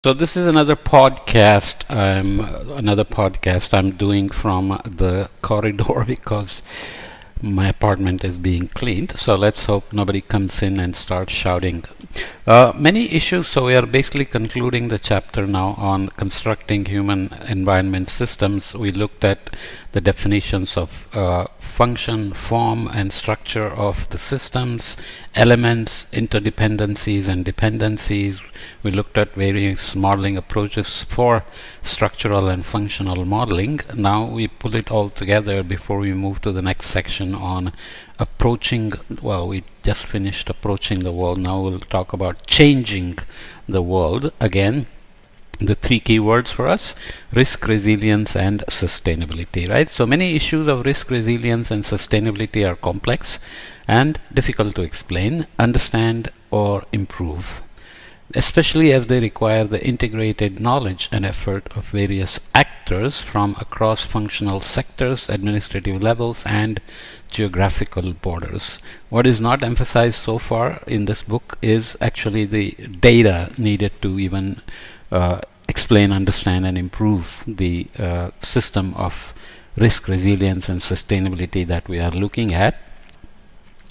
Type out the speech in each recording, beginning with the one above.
So this is another podcast I'm doing from the corridor because my apartment is being cleaned. So let's hope nobody comes in and starts shouting. Many issues. So we are basically concluding the chapter now on constructing human environment systems. We looked at the definitions of function, form, and structure of the systems, elements, interdependencies, and dependencies. We looked at various modeling approaches for structural and functional modeling. Now we pull it all together before we move to the next section on approaching. Well, we just finished approaching the world. Now we'll talk about changing the world. Again, the three key words for us: risk, resilience, and sustainability, right? So many issues of risk, resilience, and sustainability are complex and difficult to explain, understand, or improve, especially as they require the integrated knowledge and effort of various actors from across functional sectors, administrative levels, and geographical borders. What is not emphasized so far in this book is actually the data needed to even explain, understand, and improve the system of risk, resilience, and sustainability that we are looking at.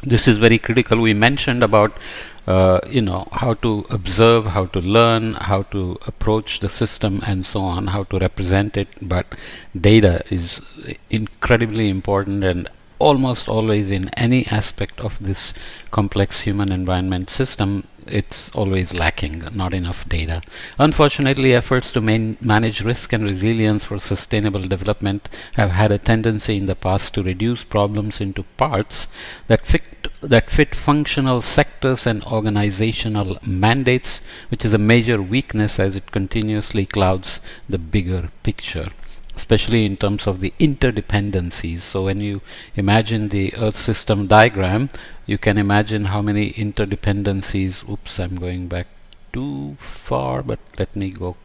This is very critical. We mentioned about how to observe, how to learn, how to approach the system, and so on, how to represent it. But data is incredibly important, and almost always in any aspect of this complex human environment system, it's always lacking, not enough data. Unfortunately, efforts to manage risk and resilience for sustainable development have had a tendency in the past to reduce problems into parts that fit functional sectors and organizational mandates, which is a major weakness as it continuously clouds the bigger picture, especially in terms of the interdependencies. So when you imagine the Earth system diagram, you can imagine how many interdependencies. Oops, I'm going back too far, but let me go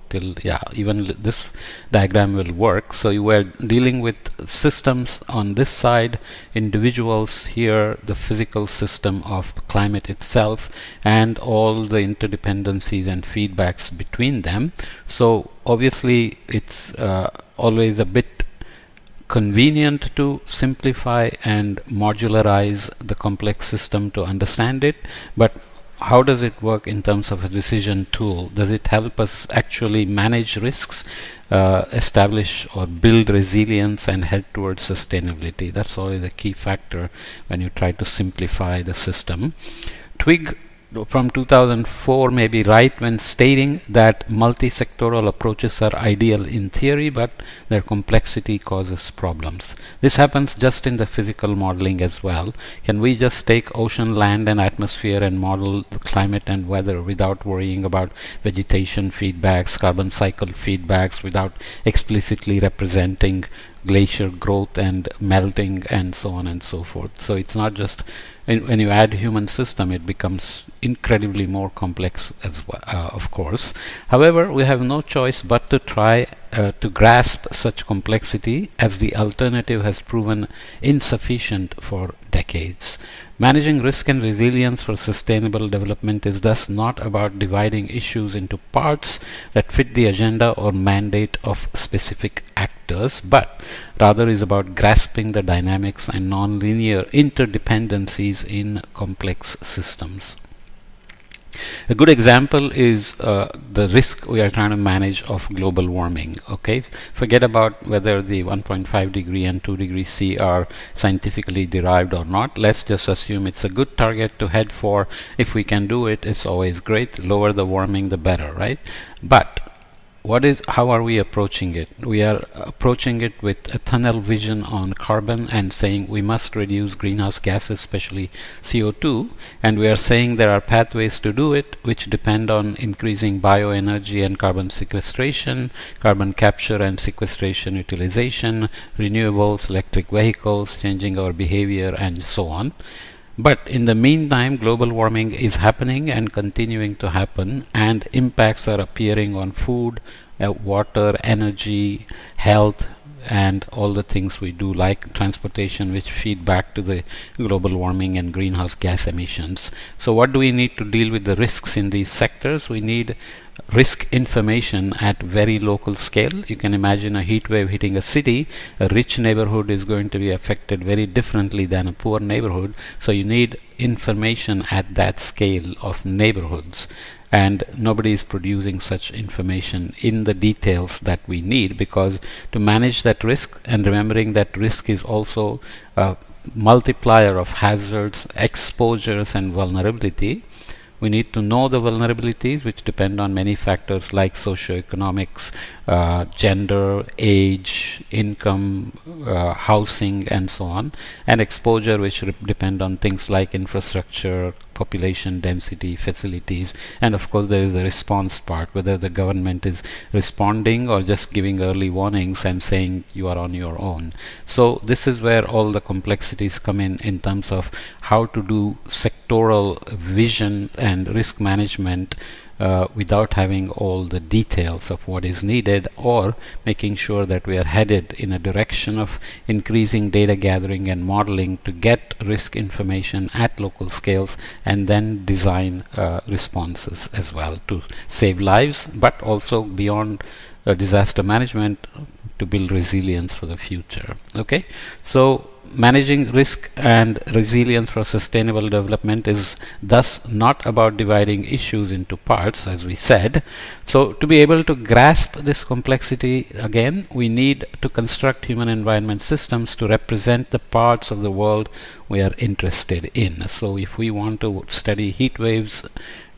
till, yeah, even this diagram will work. So you were dealing with systems on this side, individuals here, the physical system of the climate itself, and all the interdependencies and feedbacks between them. So obviously it's always a bit convenient to simplify and modularize the complex system to understand it, but how does it work in terms of a decision tool? Does it help us actually manage risks, establish or build resilience, and head towards sustainability? That's always a key factor when you try to simplify the system. Twigg from 2004 may be right when stating that multi-sectoral approaches are ideal in theory, but their complexity causes problems. This happens just in the physical modeling as well. Can we just take ocean, land, and atmosphere and model the climate and weather without worrying about vegetation feedbacks, carbon cycle feedbacks, without explicitly representing glacier growth and melting and so on and so forth? So it's not just when you add human system, it becomes incredibly more complex as well, of course. However, we have no choice but to try to grasp such complexity, as the alternative has proven insufficient for decades. Managing risk and resilience for sustainable development is thus not about dividing issues into parts that fit the agenda or mandate of specific actors, but rather is about grasping the dynamics and non-linear interdependencies in complex systems. A good example is the risk we are trying to manage of global warming. Okay, forget about whether the 1.5 degree and 2 degrees C are scientifically derived or not. Let's just assume it's a good target to head for. If we can do it, it's always great. Lower the warming, the better, right? But how are we approaching it? We are approaching it with a tunnel vision on carbon and saying we must reduce greenhouse gases, especially CO2, and we are saying there are pathways to do it which depend on increasing bioenergy and carbon sequestration, carbon capture and sequestration utilization, renewables, electric vehicles, changing our behavior, and so on. But in the meantime, global warming is happening and continuing to happen, and impacts are appearing on food, water, energy, health, and all the things we do like transportation, which feed back to the global warming and greenhouse gas emissions. So what do we need to deal with the risks in these sectors? We need risk information at very local scale. You can imagine a heat wave hitting a city. A rich neighborhood is going to be affected very differently than a poor neighborhood. So you need information at that scale of neighborhoods. And nobody is producing such information in the details that we need, because to manage that risk, and remembering that risk is also a multiplier of hazards, exposures, and vulnerability, we need to know the vulnerabilities, which depend on many factors like socioeconomics, gender, age, income, housing, and so on, and exposure, which depend on things like infrastructure, population density, facilities, and of course there is the response part, whether the government is responding or just giving early warnings and saying you are on your own. So this is where all the complexities come in terms of how to do sectoral vision and risk management without having all the details of what is needed, or making sure that we are headed in a direction of increasing data gathering and modeling to get risk information at local scales, and then design responses as well to save lives, but also beyond disaster management to build resilience for the future. Okay, so managing risk and resilience for sustainable development is thus not about dividing issues into parts, as we said. So to be able to grasp this complexity, again, we need to construct human environment systems to represent the parts of the world we are interested in. So if we want to study heat waves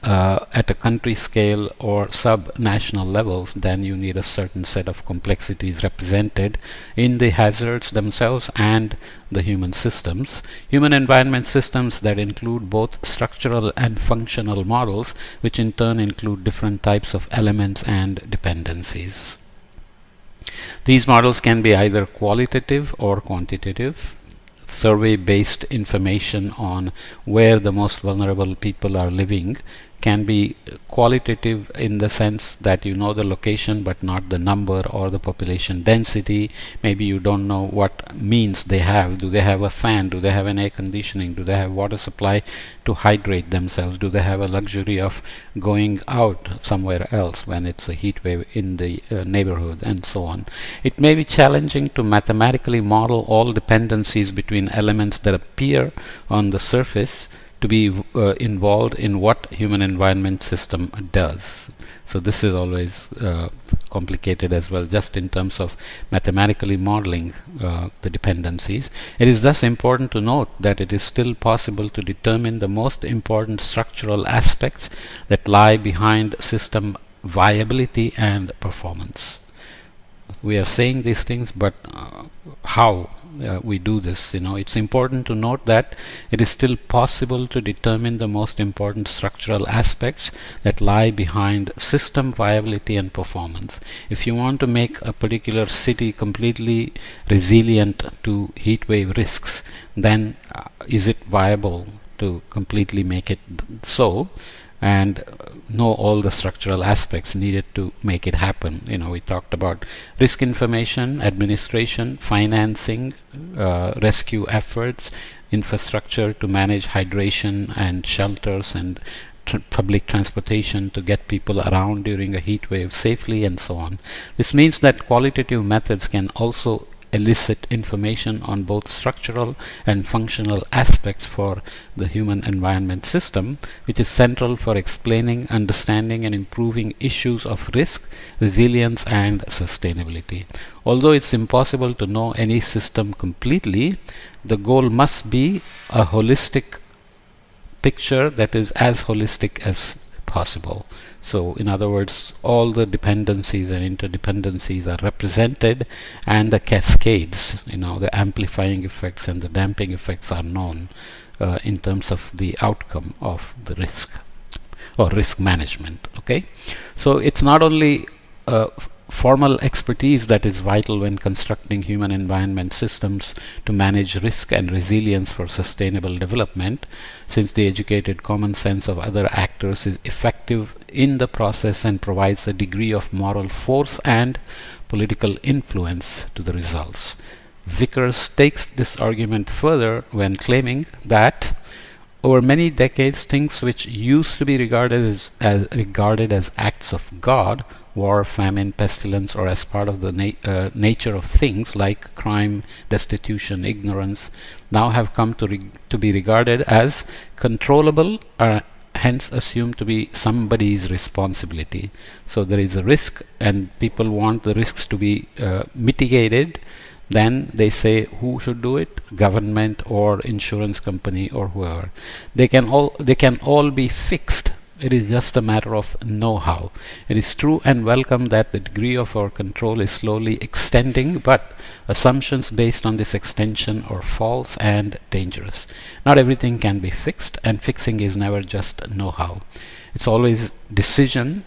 at a country scale or sub-national levels, then you need a certain set of complexities represented in the hazards themselves and the human systems. Human environment systems that include both structural and functional models, which in turn include different types of elements and dependencies. These models can be either qualitative or quantitative. Survey-based information on where the most vulnerable people are living can be qualitative in the sense that you know the location but not the number or the population density. Maybe you don't know what means they have. Do they have a fan? Do they have an air conditioning? Do they have water supply to hydrate themselves? Do they have a luxury of going out somewhere else when it's a heat wave in the neighborhood, and so on? It may be challenging to mathematically model all dependencies between elements that appear on the surface to be involved in what human environment system does. So this is always complicated as well, just in terms of mathematically modeling the dependencies. It is thus important to note that it is still possible to determine the most important structural aspects that lie behind system viability and performance. We are saying these things, but how we do this? It's important to note that it is still possible to determine the most important structural aspects that lie behind system viability and performance. If you want to make a particular city completely resilient to heat wave risks, then is it viable to completely make it so? And know all the structural aspects needed to make it happen. We talked about risk information, administration, financing, rescue efforts, infrastructure to manage hydration and shelters, and public transportation to get people around during a heat wave safely, and so on. This means that qualitative methods can also elicit information on both structural and functional aspects for the human environment system, which is central for explaining, understanding, and improving issues of risk, resilience, and sustainability. Although it's impossible to know any system completely, the goal must be a holistic picture that is as holistic as possible. So in other words, all the dependencies and interdependencies are represented, and the cascades, the amplifying effects and the damping effects are known in terms of the outcome of the risk or risk management. Okay, so it's not only formal expertise that is vital when constructing human environment systems to manage risk and resilience for sustainable development, since the educated common sense of other actors is effective in the process and provides a degree of moral force and political influence to the results. Vickers takes this argument further when claiming that over many decades, things which used to be regarded as acts of God, war, famine, pestilence, or as part of the nature of things like crime, destitution, ignorance, now have come to be regarded as controllable, hence assumed to be somebody's responsibility. So there is a risk, and people want the risks to be mitigated. Then they say who should do it? Government or insurance company or whoever. They can all be fixed. It is just a matter of know-how. It is true and welcome that the degree of our control is slowly extending, but assumptions based on this extension are false and dangerous. Not everything can be fixed, and fixing is never just know-how. It's always decision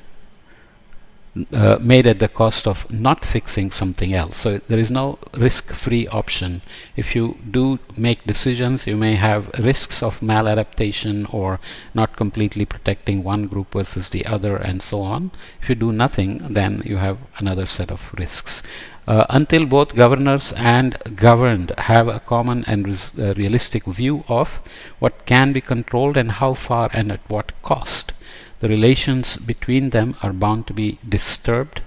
made at the cost of not fixing something else. So there is no risk-free option. If you do make decisions, you may have risks of maladaptation or not completely protecting one group versus the other, and so on. If you do nothing, then you have another set of risks. Until both governors and governed have a common and realistic view of what can be controlled and how far and at what cost, the relations between them are bound to be disturbed,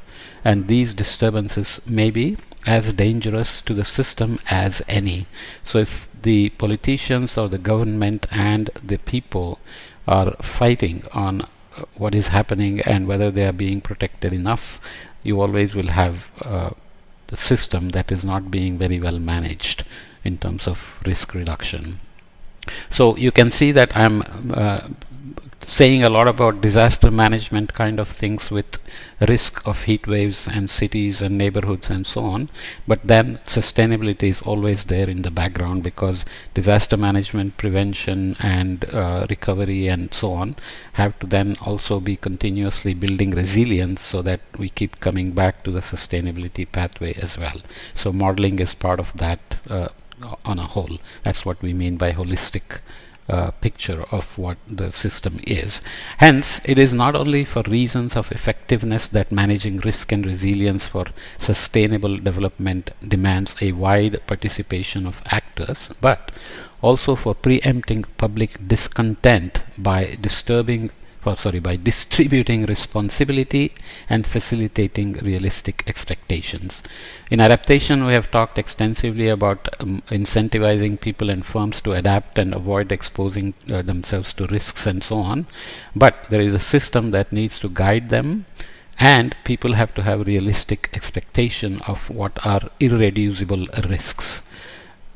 and these disturbances may be as dangerous to the system as any. So if the politicians or the government and the people are fighting on what is happening and whether they are being protected enough, you always will have the system that is not being very well managed in terms of risk reduction. So you can see that I'm saying a lot about disaster management kind of things with risk of heat waves and cities and neighborhoods and so on, but then sustainability is always there in the background, because disaster management, prevention and recovery and so on have to then also be continuously building resilience so that we keep coming back to the sustainability pathway as well. So modeling is part of that on a whole. That's what we mean by holistic picture of what the system is. Hence, it is not only for reasons of effectiveness that managing risk and resilience for sustainable development demands a wide participation of actors, but also for preempting public discontent by distributing responsibility and facilitating realistic expectations. In adaptation, we have talked extensively about incentivizing people and firms to adapt and avoid exposing themselves to risks and so on. But there is a system that needs to guide them, and people have to have realistic expectation of what are irreducible risks.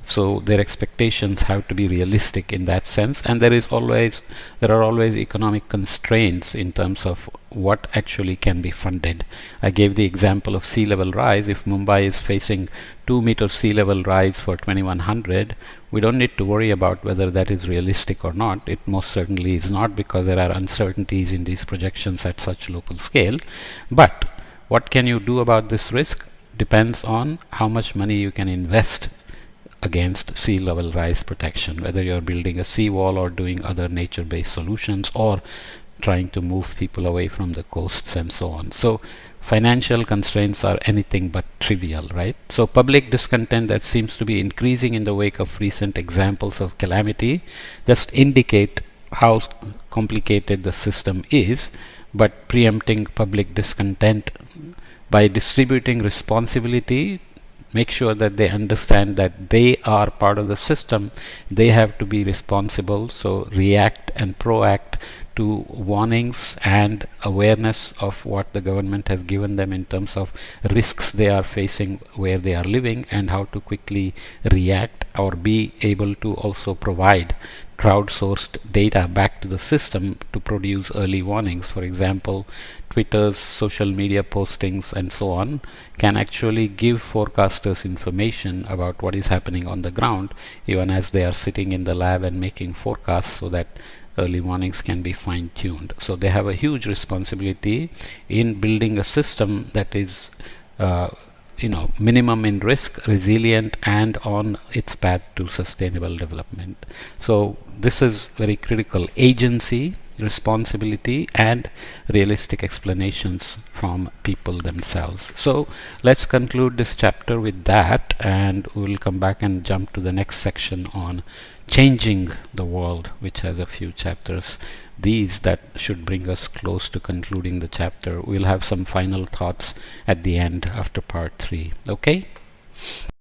So their expectations have to be realistic in that sense, and there are always economic constraints in terms of what actually can be funded. I gave the example of sea level rise. If Mumbai is facing 2-meter sea level rise for 2100, we don't need to worry about whether that is realistic or not. It most certainly is not, because there are uncertainties in these projections at such local scale. But what can you do about this risk depends on how much money you can invest against sea level rise protection, whether you're building a seawall or doing other nature-based solutions or trying to move people away from the coasts and so on. So financial constraints are anything but trivial, right? So public discontent that seems to be increasing in the wake of recent examples of calamity just indicate how complicated the system is. But preempting public discontent by distributing responsibility, make sure that they understand that they are part of the system. They have to be responsible, so react and proact to warnings and awareness of what the government has given them in terms of risks they are facing where they are living, and how to quickly react or be able to also provide crowdsourced data back to the system to produce early warnings. For example, Twitter's social media postings and so on can actually give forecasters information about what is happening on the ground, even as they are sitting in the lab and making forecasts, so that early warnings can be fine-tuned. So they have a huge responsibility in building a system that is minimum in risk, resilient, and on its path to sustainable development. So this is very critical: agency, responsibility, and realistic explanations from people themselves. So let's conclude this chapter with that, and we'll come back and jump to the next section on changing the world, which has a few chapters. These that should bring us close to concluding the chapter. We'll have some final thoughts at the end after part 3. Okay?